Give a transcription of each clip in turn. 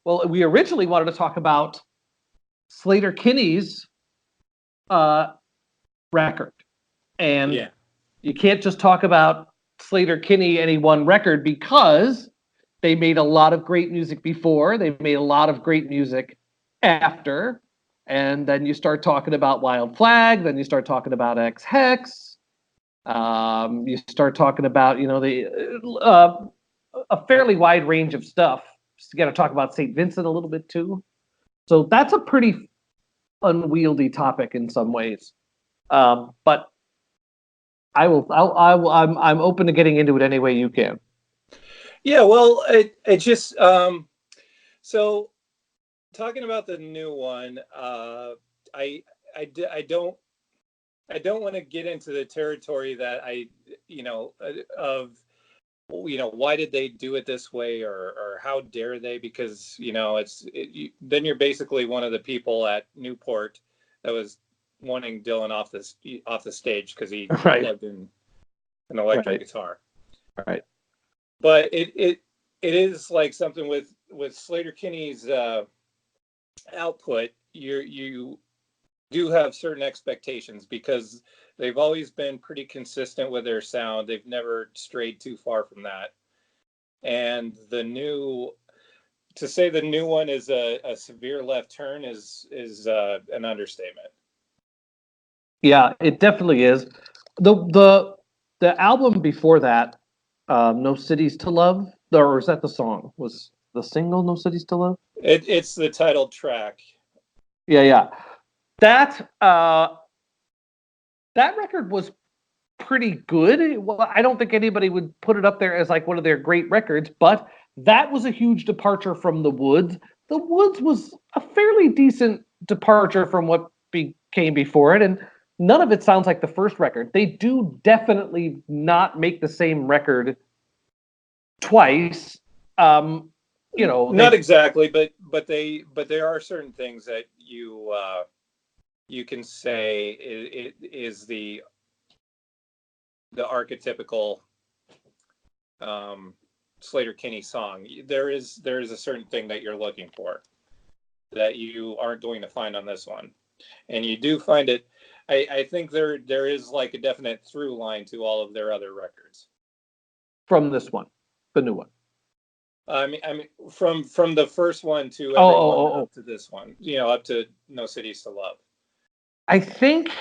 Well, we originally wanted to talk about Sleater-Kinney's record. And you can't just talk about Sleater-Kinney any one record because they made a lot of great music before. They made a lot of great music after. And then you start talking about Wild Flag. Then you start talking about Ex Hex. You start talking about, a fairly wide range of stuff. Just got to talk about St. Vincent a little bit too. So that's a pretty unwieldy topic in some ways. But I'm open to getting into it any way you can. Yeah, well, it just so talking about the new one, I don't want to get into the territory that why did they do it this way, or how dare they? Because then you're basically one of the people at Newport that was wanting Dylan off the stage because he plugged in an electric guitar. Right. But it is like something with Sleater-Kinney's output. You do have certain expectations because they've always been pretty consistent with their sound. They've never strayed too far from that. And to say the new one is a severe left turn is an understatement. Yeah, it definitely is. The album before that, No Cities to Love, or is that the song? Was the single No Cities to Love? It's the title track. Yeah. That record was pretty good. Well, I don't think anybody would put it up there as like one of their great records, but that was a huge departure from The Woods. The Woods was a fairly decent departure from what came before it, and none of it sounds like the first record. They do definitely not make the same record twice. Not exactly, but there are certain things that you can say it is the archetypical Sleater-Kinney song. There is a certain thing that you're looking for that you aren't going to find on this one, and you do find it. I think there is like a definite through line to all of their other records from this one, the new one. I mean, from the first one to up to this one, up to No Cities to Love. I think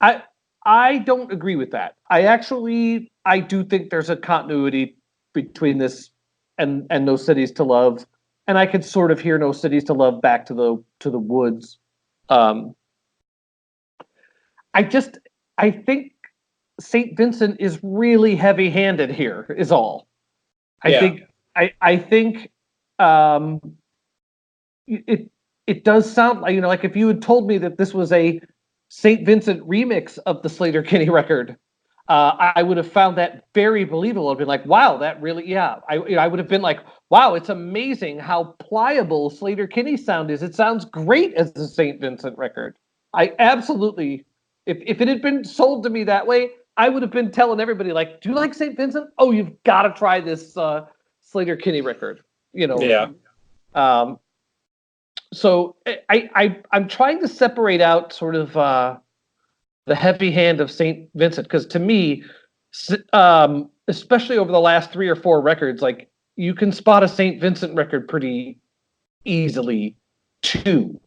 I don't agree with that. I do think there's a continuity between this and No Cities to Love, and I could sort of hear No Cities to Love back to the Woods. I think St. Vincent is really heavy-handed here, is all. I think it does sound like, like if you had told me that this was a St. Vincent remix of the Sleater-Kinney record, I would have found that very believable. I'd be like, wow, that really, I would have been like, wow, it's amazing how pliable Sleater-Kinney's sound is. It sounds great as a St. Vincent record. I absolutely, if it had been sold to me that way, I would have been telling everybody, like, do you like St. Vincent? Oh, you've got to try this Sleater-Kinney record. Yeah. So I'm trying to separate out sort of the heavy hand of St. Vincent, because to me, especially over the last 3 or 4 records, like you can spot a St. Vincent record pretty easily too.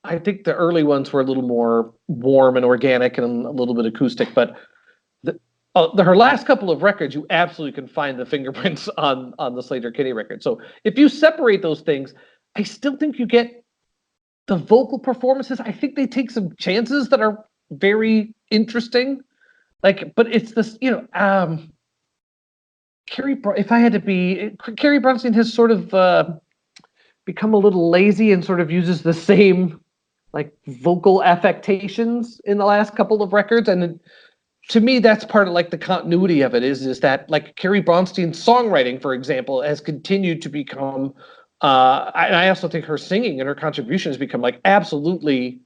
I think the early ones were a little more warm and organic and a little bit acoustic, but her last couple of records, you absolutely can find the fingerprints on the Sleater-Kinney record. So if you separate those things, I still think you get the vocal performances. I think they take some chances that are very interesting. But it's this, Carrie Brownstein has sort of become a little lazy and sort of uses the same like vocal affectations in the last couple of records, and to me that's part of like the continuity of it is that like Carrie Brownstein's songwriting, for example, has continued to become I also think her singing and her contribution has become like absolutely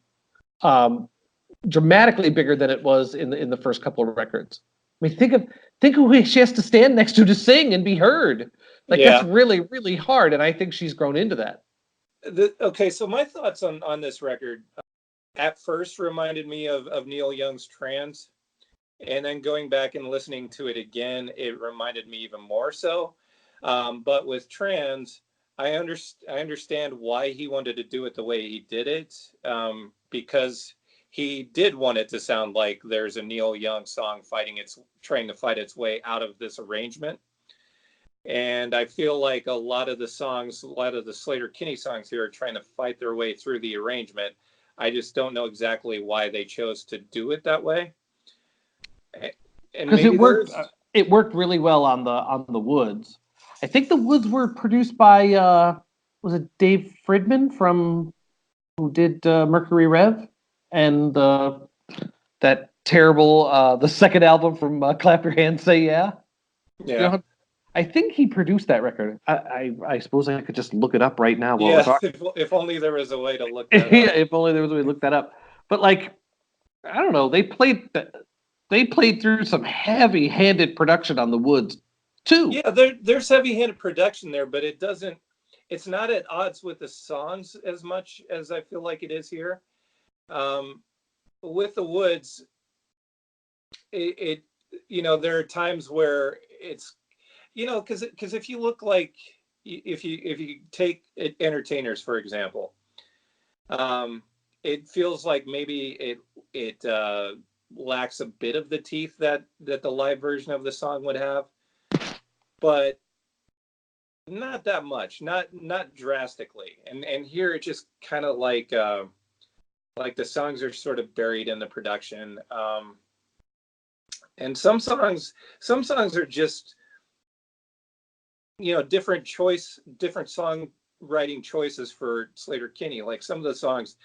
dramatically bigger than it was in the first couple of records. I mean, think of who she has to stand next to sing and be heard. Like that's Yeah. really, really hard, and I think she's grown into that. Okay, so my thoughts on this record at first reminded me of Neil Young's Trans, and then going back and listening to it again, it reminded me even more so. But with Trans, I understand why he wanted to do it the way he did it, because he did want it to sound like there's a Neil Young song trying to fight its way out of this arrangement. And I feel like a lot of the Sleater-Kinney songs here are trying to fight their way through the arrangement. I just don't know exactly why they chose to do it that way. And Because maybe it worked really well on the Woods. I think the Woods were produced by was it Dave Fridman from who did Mercury Rev and that terrible the second album from Clap Your Hands Say Yeah. You yeah. know, I think he produced that record. I suppose I could just look it up right now while we're Yeah, talking. if only there was a way to look that Yeah, up. if only there was a way to look that up. But like, I don't know, they played through some heavy-handed production on the Woods too. Yeah, there's heavy-handed production there, but it's not at odds with the songs as much as I feel like it is here. Um, with the Woods, it there are times where it's because if you look like if you take entertainers for example, it feels like maybe it lacks a bit of the teeth that the live version of the song would have, but not that much, not drastically. And here it just kind of like the songs are sort of buried in the production. And some songs are just different songwriting choices for Sleater-Kinney. Like some of the songs,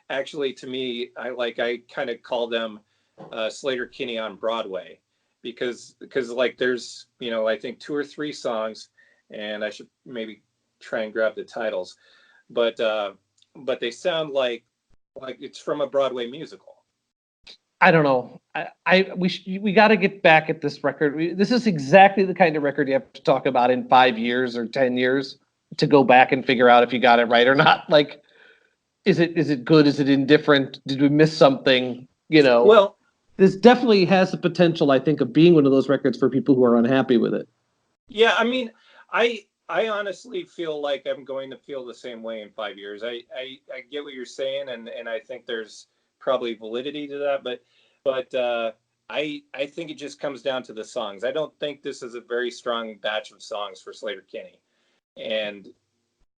actually, to me, I kind of call them Sleater-Kinney on Broadway, because like there's I think two or three songs, and I should maybe try and grab the titles, but they sound like it's from a Broadway musical. I don't know. We got to get back at this record. This is exactly the kind of record you have to talk about in 5 years or 10 years to go back and figure out if you got it right or not. Like, is it good? Is it indifferent? Did we miss something? Well, This definitely has the potential, I think, of being one of those records for people who are unhappy with it. yeah, I mean, I honestly feel like I'm going to feel the same way in 5 years. I get what you're saying, and I think there's probably validity to that, but I think it just comes down to the songs. I don't think this is a very strong batch of songs for Sleater-Kinney, and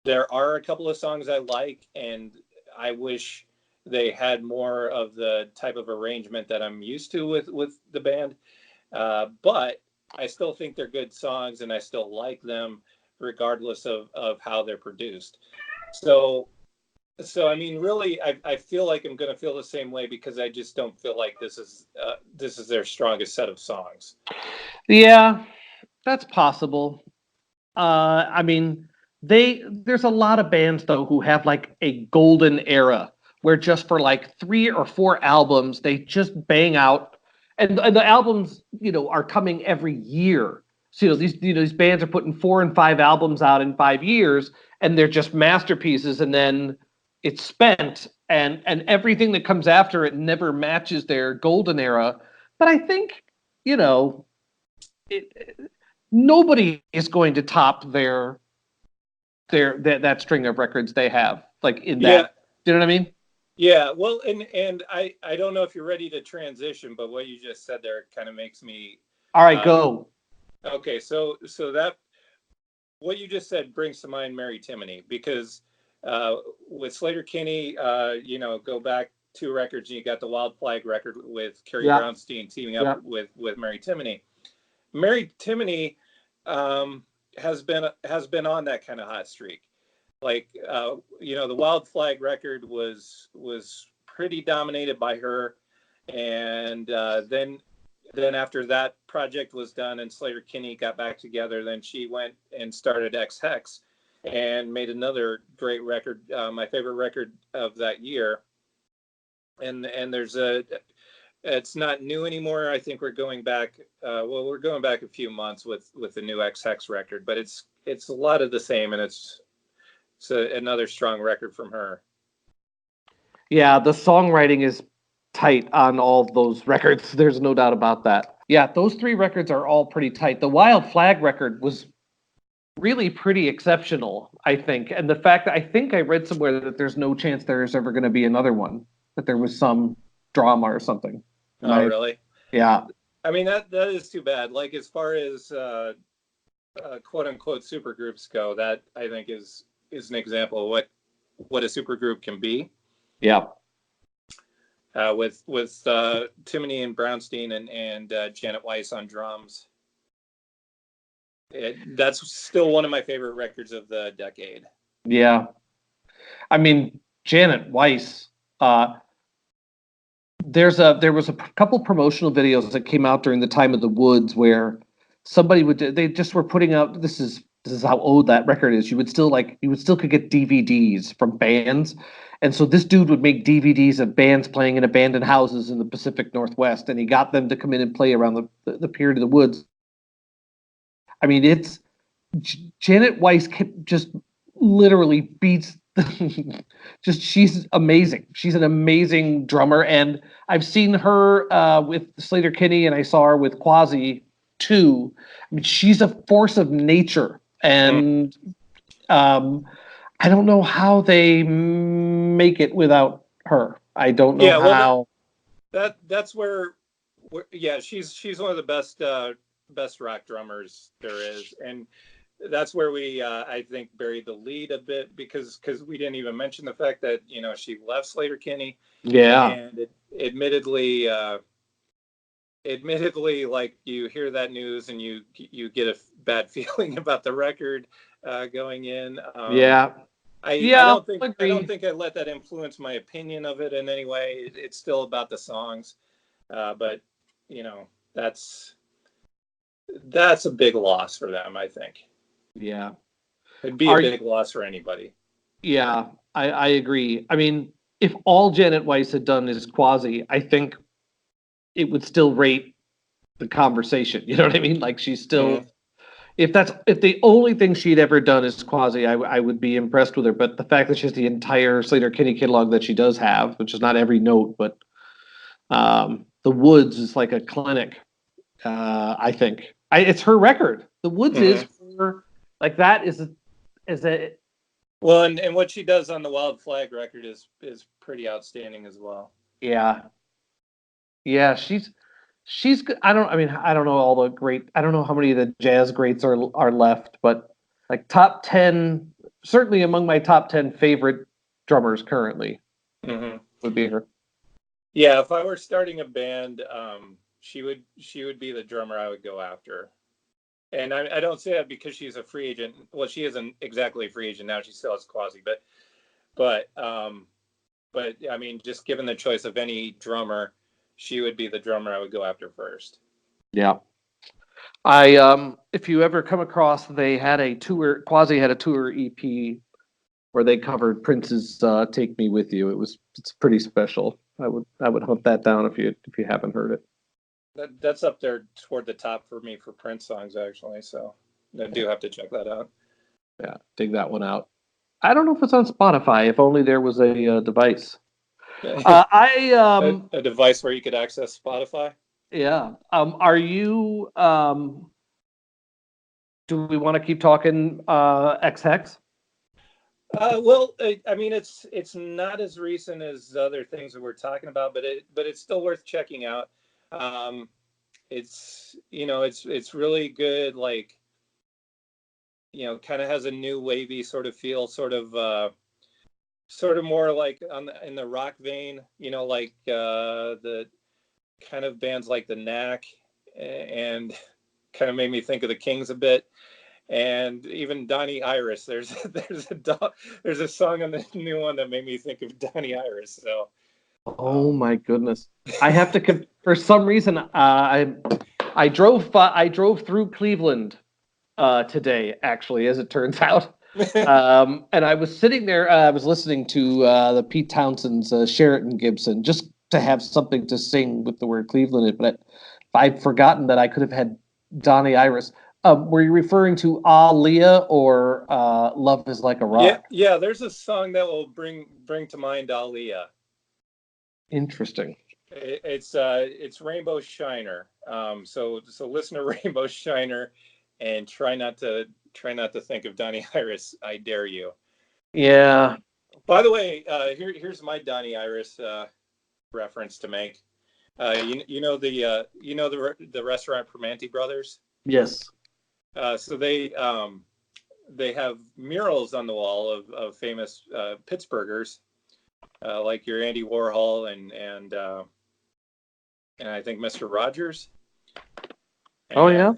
there are a couple of songs I like, and I wish they had more of the type of arrangement that I'm used to with the band. But I still think they're good songs, and I still like them regardless of how they're produced. So I mean, really, I feel like I'm going to feel the same way because I just don't feel like this is their strongest set of songs. Yeah, that's possible. I mean, there's a lot of bands though who have like a golden era where just for like 3 or 4 albums they just bang out, and the albums are coming every year. So these bands are putting 4 and 5 albums out in 5 years, and they're just masterpieces, and then it's spent, and everything that comes after it never matches their golden era. But I think you know it, nobody is going to top that string of records they have like in Yeah, that. Do you know what I mean? yeah. Well, and I don't know if you're ready to transition, but what you just said there kind of makes me. All right, Uh, go. okay, so that what you just said brings to mind Mary Timony, because with Sleater-Kinney, go back 2 records, and you got the Wild Flag record with Carrie Yeah, Brownstein teaming yeah. up with Mary Timony. Mary Timony has been on that kind of hot streak. Like the Wild Flag record was pretty dominated by her, and then after that project was done and Sleater-Kinney got back together, then she went and started Ex Hex and made another great record, my favorite record of that year. And it's not new anymore. I think we're going back. We're going back a few months with the new Ex Hex record, but it's a lot of the same, and it's another strong record from her. Yeah, the songwriting is tight on all those records. There's no doubt about that. Yeah, those three records are all pretty tight. The Wild Flag record was really pretty exceptional, I think. And the fact that I think I read somewhere that there's no chance there's ever going to be another one, that there was some drama or something. Oh, really? Yeah. I mean, that is too bad. Like, as far as quote unquote supergroups go, that I think is an example of what a supergroup can be. Yeah. With Timony and Brownstein and Janet Weiss on drums. That's still one of my favorite records of the decade. Yeah. I mean, Janet Weiss, there was a couple promotional videos that came out during the time of the Woods where they just were putting out, this is how old that record is. You would still could get DVDs from bands. And so this dude would make DVDs of bands playing in abandoned houses in the Pacific Northwest, and he got them to come in and play around the period of the Woods. I mean, Janet Weiss just literally beats she's amazing. She's an amazing drummer, and I've seen her with Sleater-Kinney, and I saw her with Quasi too. I mean, she's a force of nature, and I don't know how they make it without her. I don't know how. That's where she's one of the best rock drummers there is, and that's where we I think buried the lead a bit because we didn't even mention the fact that she left Sleater-Kinney. Yeah, and admittedly, like, you hear that news and you get a bad feeling about the record going in. I don't think I let that influence my opinion of it in any way. It's still about the songs, but that's a big loss for them, I think. Yeah, it'd be a big loss for anybody. Yeah, I agree. I mean, if all Janet Weiss had done is Quasi, I think it would still rate the conversation. You know what I mean? Like, she's still, if the only thing she'd ever done is Quasi, I would be impressed with her. But the fact that she has the entire Sleater-Kinney catalog that she does have, which is not every note, but the Woods is like a clinic. I think it's her record. The Woods is her, like, that is a well, and what she does on the Wild Flag record is pretty outstanding as well. Yeah, she's good. I don't know all the great. I don't know how many of the jazz greats are left, but like top 10, certainly among my top 10 favorite drummers currently would be her. Yeah, if I were starting a band, she would be the drummer I would go after. And I don't say that because she's a free agent. Well, she isn't exactly a free agent now. She still has Quasi, but I mean, just given the choice of any drummer, she would be the drummer I would go after first. Yeah. If you ever come across, they had a tour. Quasi had a tour EP where they covered Prince's "Take Me With You." It's pretty special. I would hunt that down if you haven't heard it. That's up there toward the top for me for Prince songs, actually. So I do have to check that out. Yeah, dig that one out. I don't know if it's on Spotify. If only there was a device. A device where you could access Spotify. Yeah. Are you? Do we want to keep talking Ex Hex? Well, I mean, it's not as recent as other things that we're talking about, but it's still worth checking out. It's really good, like, kind of has a new wavy sort of feel, sort of more like in the rock vein, like the kind of bands like the Knack, and kind of made me think of the Kings a bit, and even Donnie Iris. There's a song on the new one that made me think of Donnie Iris. So. Oh my goodness! I have to for some reason I drove through Cleveland today, actually, as it turns out, and I was sitting there. I was listening to the Pete Townsend's Sheraton Gibson just to have something to sing with the word Cleveland in it, but I'd forgotten that I could have had Donnie Iris. Were you referring to Aaliyah or Love Is Like a Yeah, Rock? yeah. There's a song that will bring to mind Aaliyah. Interesting. It's Rainbow Shiner. So listen to Rainbow Shiner, and try not to think of Donnie Iris. I dare you. Yeah. By the way, here's my Donnie Iris reference to make. The restaurant Primanti Brothers. Yes. So they have murals on the wall of famous Pittsburghers, like your Andy Warhol and I think Mr. Rogers. Oh And, yeah.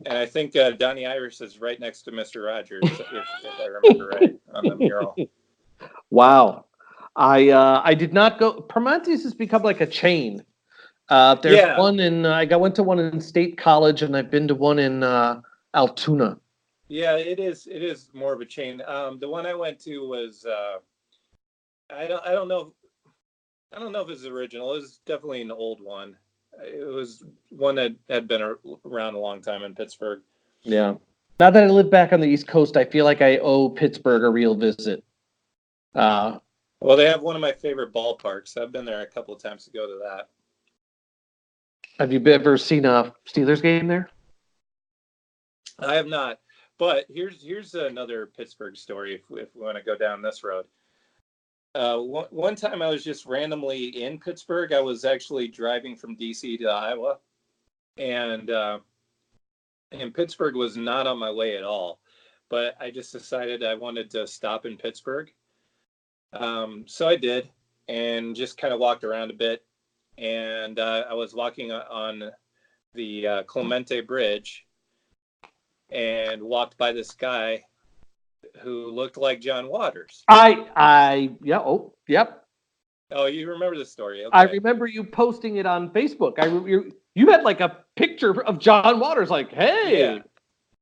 and I think Donnie Iris is right next to Mr. Rogers, if I remember right, on the mural. Wow. I did not go. Primanti's has become like a chain. There's Yeah, one in. I went to one in State College, and I've been to one in Altoona. yeah, it is more of a chain. The one I went to was I don't know if it's original. It was definitely an old one. It was one that had been around a long time in Pittsburgh. Yeah. Now that I live back on the East Coast, I feel like I owe Pittsburgh a real visit. Uh, Well, they have one of my favorite ballparks. I've been there a couple of times to go to that. have you ever seen a Steelers game there? I have not, but here's another Pittsburgh story if we want to go down this road. One time I was just randomly in Pittsburgh. I was actually driving from DC to Iowa, and Pittsburgh was not on my way at all. But I just decided I wanted to stop in Pittsburgh. So I did, and just kind of walked around a bit. And I was walking on the Clemente Bridge and walked by this guy who looked like John Waters. Yeah. Oh, yep. Oh, you remember the story? I Okay. remember you posting it on Facebook. You had like a picture of John Waters, like, Yeah. hey.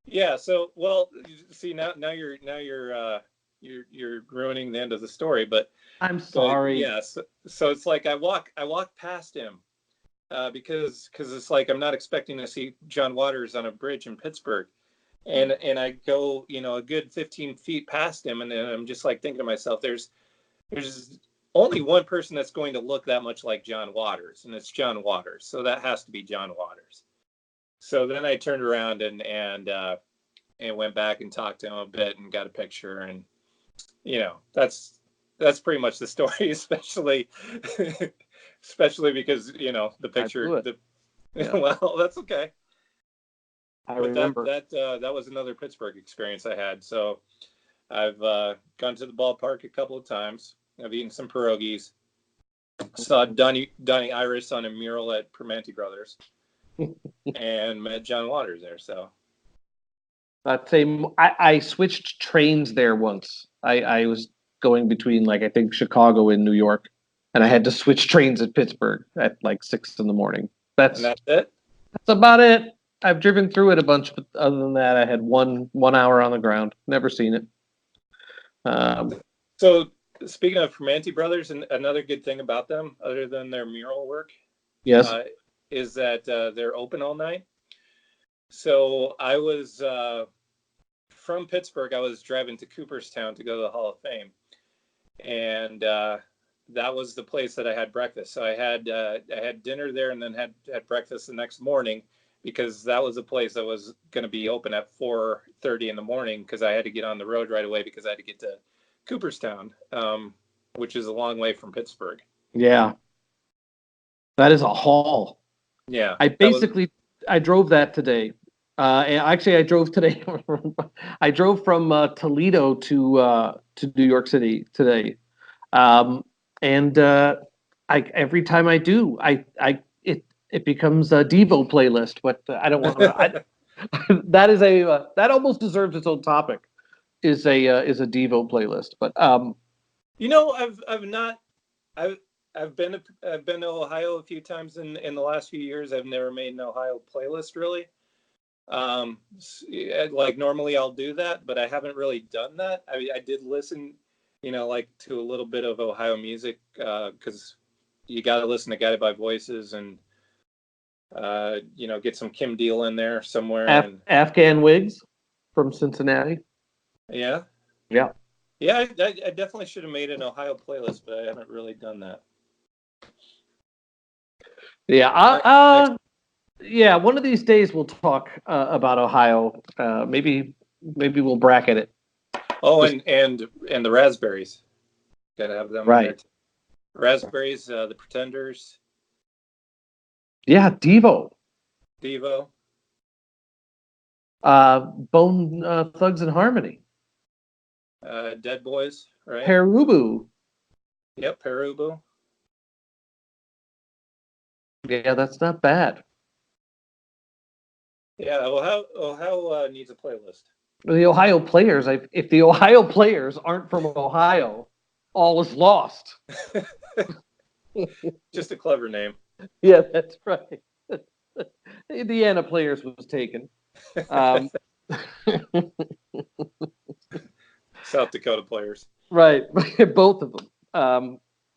Yeah. So, well, see now you're ruining the end of the story, I'm but sorry. yeah. So it's like I walk past him because it's like I'm not expecting to see John Waters on a bridge in Pittsburgh. And I go, a good 15 feet past him, and then I'm just like thinking to myself, there's only one person that's going to look that much like John Waters, and it's John Waters. So that has to be John Waters. So then I turned around and went back and talked to him a bit and got a picture, and that's pretty much the story, especially because the I blew picture it. the Yeah, well, that's okay. I But that remember. that that was another Pittsburgh experience I had. So I've gone to the ballpark a couple of times. I've eaten some pierogies. Saw Donnie Iris on a mural at Primanti Brothers, and met John Waters there. So I switched trains there once. I was going between like I think Chicago and New York, and I had to switch trains at Pittsburgh at like 6 in the morning. and That's that's it. that's about it. I've driven through it a bunch, but other than that, I had one hour on the ground. Never seen it. Um, So speaking of Primanti Brothers, and another good thing about them, other than their mural work, yes. uh, is that they're open all night. So I was from Pittsburgh. I was driving to Cooperstown to go to the Hall of Fame, and that was the place that I had breakfast. So I had dinner there, and then had breakfast the next morning because that was the place that was going to be open at 4:30 in the morning because I had to get on the road right away because I had to get to Cooperstown, which is a long way from Pittsburgh. Yeah, that is a haul. Yeah, I that was. basically I drove that today. And actually, I drove today. I drove from Toledo to New York City today. Um, and I every time I do, it becomes a Devo playlist. But I don't want to. That is that almost deserves its own topic. Is a Devo playlist. But I've not. I've I've been to Ohio a few times in the last few years. I've never made an Ohio playlist really. Like normally I'll do that, but I haven't really done that. I did listen, like to a little bit of Ohio music because you got to listen to Guided by Voices and Get some Kim Deal in there somewhere. Afghan Wigs from Cincinnati. Yeah. Yeah. Yeah, I definitely should have made an Ohio playlist, but I haven't really done that. Yeah. Yeah. One of these days we'll talk about Ohio. Maybe we'll bracket it. Oh, and the Raspberries. Got to have them in there too. Raspberries, the Pretenders. Yeah, Devo. Bone Thugs and Harmony. Dead Boys, right? Perubu. Yep, Perubu. Yeah, that's not bad. Yeah, well, Ohio needs a playlist. The Ohio Players. If the Ohio Players aren't from Ohio, all is lost. Just a clever name. Yeah, that's right. The Indiana Players was taken. South Dakota Players. Right, both of them.